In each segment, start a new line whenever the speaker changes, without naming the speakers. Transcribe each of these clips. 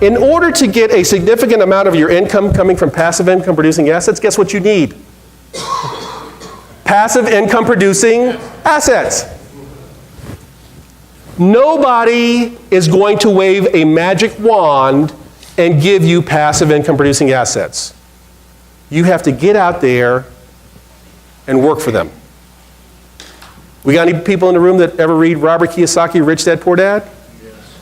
In order to get a significant amount of your income coming from passive income producing assets, guess what you need? Passive income producing assets. Nobody is going to wave a magic wand and give you passive income producing assets. You have to get out there and work for them. We got any people in the room that ever read Robert Kiyosaki, Rich Dad, Poor Dad? Yes.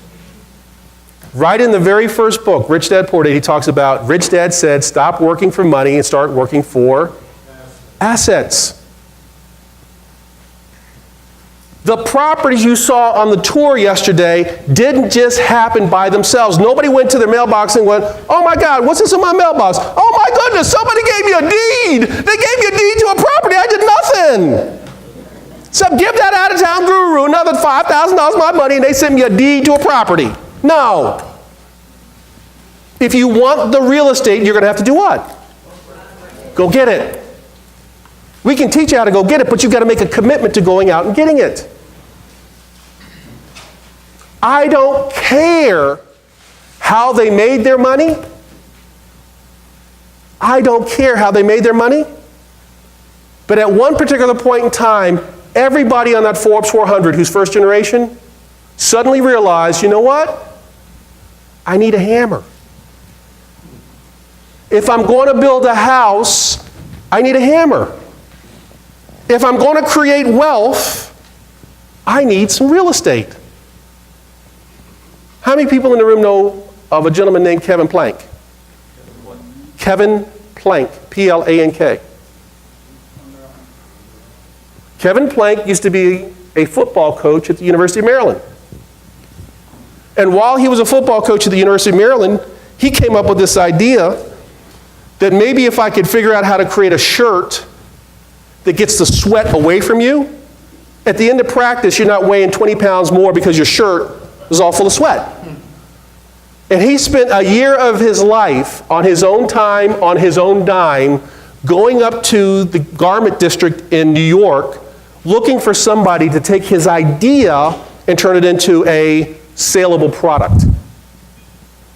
Right in the very first book, Rich Dad, Poor Dad, he talks about Rich Dad said, stop working for money and start working for assets. The properties you saw on the tour yesterday didn't just happen by themselves. Nobody went to their mailbox and went, oh my God, what's this in my mailbox? Oh my goodness, somebody gave me a deed. They gave me a deed to a property. I did nothing. So give that out-of-town guru another $5,000 of my money and they sent me a deed to a property. No. If you want the real estate, you're going to have to do what? Go get it. We can teach you how to go get it, but you've got to make a commitment to going out and getting it. I don't care how they made their money. I don't care how they made their money. But at one particular point in time, everybody on that Forbes 400 who's first generation suddenly realized, you know what? I need a hammer. If I'm going to build a house, I need a hammer. If I'm going to create wealth, I need some real estate. How many people in the room know of a gentleman named Kevin Plank? Kevin Plank, P-L-A-N-K. Kevin Plank used to be a football coach at the University of Maryland. And while he was a football coach at the University of Maryland, he came up with this idea that maybe if I could figure out how to create a shirt that gets the sweat away from you, at the end of practice, you're not weighing 20 pounds more because your shirt is all full of sweat. And he spent a year of his life on his own time, on his own dime, going up to the garment district in New York, looking for somebody to take his idea and turn it into a saleable product.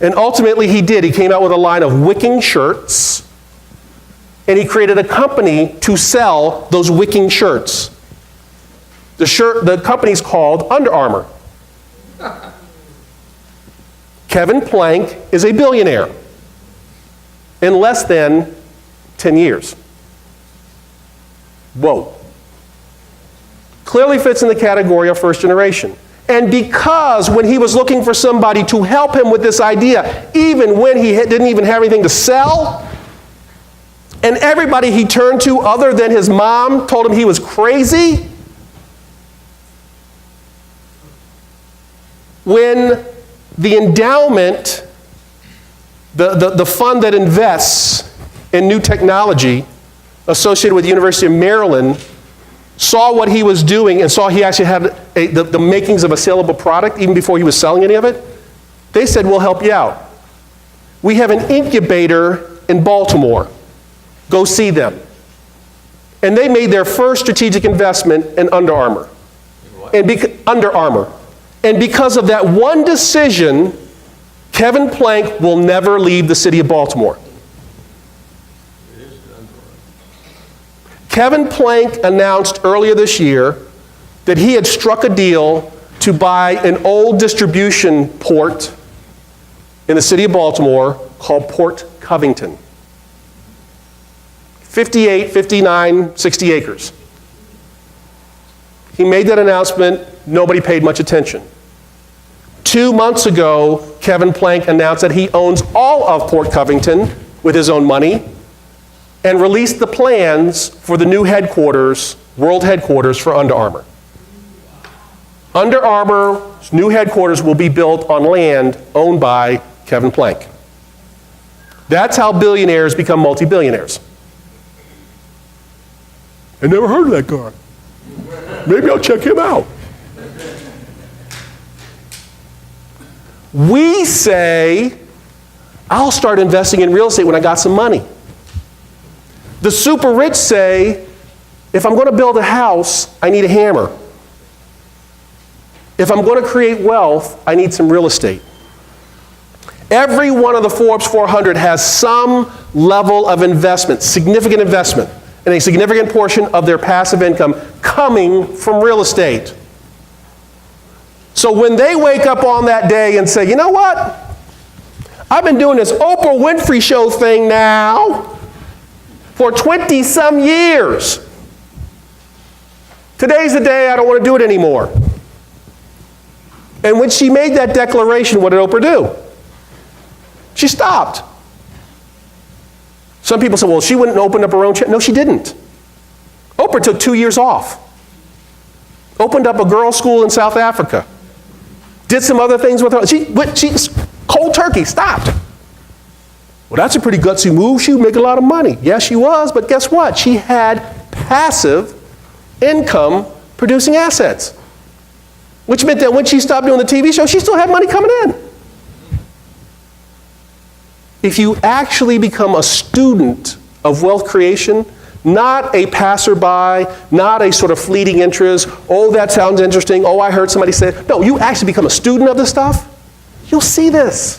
And ultimately he did. He came out with a line of wicking shirts, and he created a company to sell those wicking shirts. The company's called Under Armour. Kevin Plank is a billionaire in less than 10 years. Whoa. Clearly fits in the category of first generation. And because when he was looking for somebody to help him with this idea, even when he didn't even have anything to sell, and everybody he turned to other than his mom told him he was crazy, when the endowment, the fund that invests in new technology associated with the University of Maryland, saw what he was doing and saw he actually had the makings of a saleable product even before he was selling any of it, they said, we'll help you out. We have an incubator in Baltimore. Go see them. And they made their first strategic investment in Under Armour. Under Armour. And because of that one decision, Kevin Plank will never leave the city of Baltimore. Kevin Plank announced earlier this year that he had struck a deal to buy an old distribution port in the city of Baltimore called Port Covington. 58, 59, 60 acres. He made that announcement. Nobody paid much attention. 2 months ago, Kevin Plank announced that he owns all of Port Covington with his own money and released the plans for the new headquarters, world headquarters for Under Armour. Under Armour's new headquarters will be built on land owned by Kevin Plank. That's how billionaires become multi-billionaires. I never heard of that guy. Maybe I'll check him out. We say, I'll start investing in real estate when I got some money. The super rich say, if I'm going to build a house, I need a hammer. If I'm going to create wealth, I need some real estate. Every one of the Forbes 400 has some level of investment, significant investment, and a significant portion of their passive income coming from real estate. So when they wake up on that day and say, you know what? I've been doing this Oprah Winfrey Show thing now for 20-some years. Today's the day I don't want to do it anymore. And when she made that declaration, what did Oprah do? She stopped. Some people say, well, she wouldn't open up her own channel. No, she didn't. Oprah took 2 years off. Opened up a girls' school in South Africa. Did some other things with her. She cold turkey, stopped. Well, that's a pretty gutsy move. She would make a lot of money. Yes, she was, but guess what? She had passive income producing assets. Which meant that when she stopped doing the TV show, she still had money coming in. If you actually become a student of wealth creation, not a passerby, not a sort of fleeting interest, oh, that sounds interesting, oh, I heard somebody say it. No, you actually become a student of this stuff, you'll see this.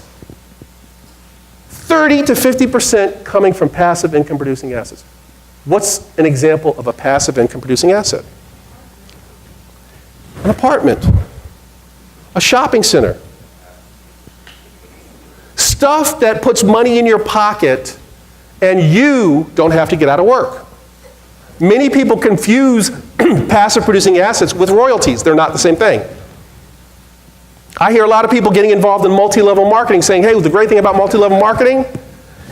30 to 50% coming from passive income producing assets. What's an example of a passive income producing asset? An apartment, a shopping center. Stuff that puts money in your pocket and you don't have to get out of work. Many people confuse passive producing assets with royalties. They're not the same thing. I hear a lot of people getting involved in multi-level marketing saying, hey, the great thing about multi-level marketing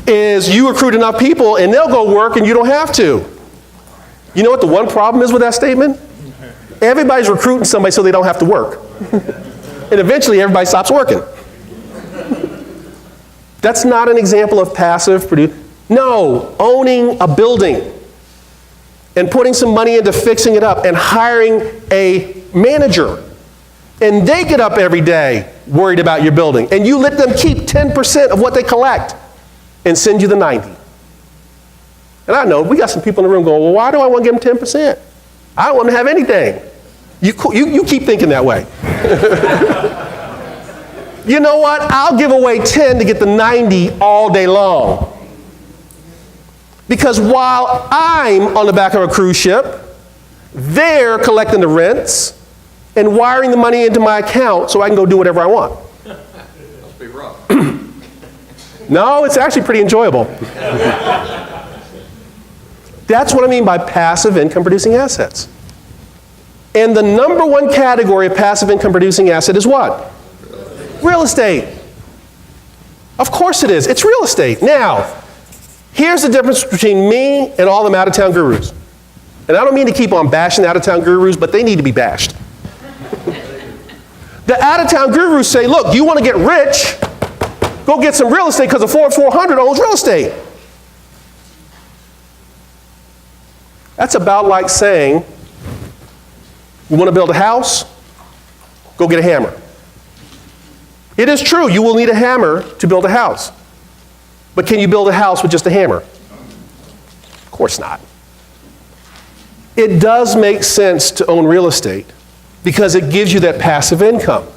is you recruit enough people and they'll go work and you don't have to. You know what the one problem is with that statement? Everybody's recruiting somebody so they don't have to work. And eventually everybody stops working. That's not an example of passive produce. No, owning a building and putting some money into fixing it up and hiring a manager. And they get up every day worried about your building. And you let them keep 10% of what they collect and send you the 90. And I know, we got some people in the room going, well, why do I want to give them 10%? I don't want to have anything. You keep thinking that way. You know what? I'll give away 10 to get the 90 all day long. Because while I'm on the back of a cruise ship, they're collecting the rents and wiring the money into my account so I can go do whatever I want.
Must be rough.
No, it's actually pretty enjoyable. That's what I mean by passive income producing assets. And the number one category of passive income producing asset is what? Real estate. Of course it is. It's real estate. Now, here's the difference between me and all them out-of-town gurus. And I don't mean to keep on bashing out-of-town gurus, but they need to be bashed. The out-of-town gurus say, look, you want to get rich, go get some real estate because the Forbes 400 owns real estate. That's about like saying, you want to build a house? Go get a hammer. It is true, you will need a hammer to build a house. But can you build a house with just a hammer? Of course not. It does make sense to own real estate because it gives you that passive income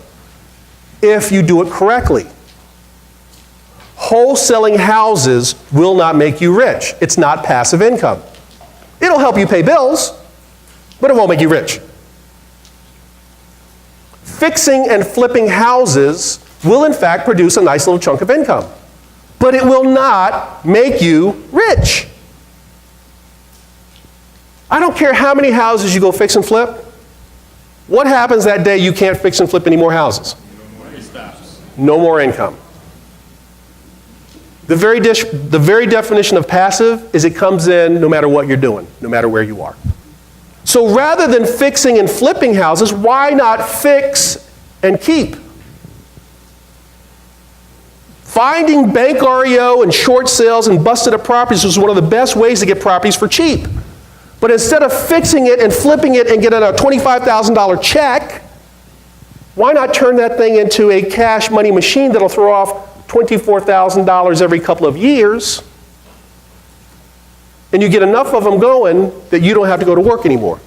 if you do it correctly. Wholesaling houses will not make you rich. It's not passive income. It'll help you pay bills, but it won't make you rich. Fixing and flipping houses will in fact produce a nice little chunk of income, but it will not make you rich. I don't care how many houses you go fix and flip. What happens that day you can't fix and flip any more houses? No more income. The very definition of passive is it comes in no matter what you're doing, no matter where you are. So rather than fixing and flipping houses, why not fix and keep? Finding bank REO and short sales and busted up properties is one of the best ways to get properties for cheap. But instead of fixing it and flipping it and getting a $25,000 check, why not turn that thing into a cash money machine that'll throw off $24,000 every couple of years, and you get enough of them going that you don't have to go to work anymore.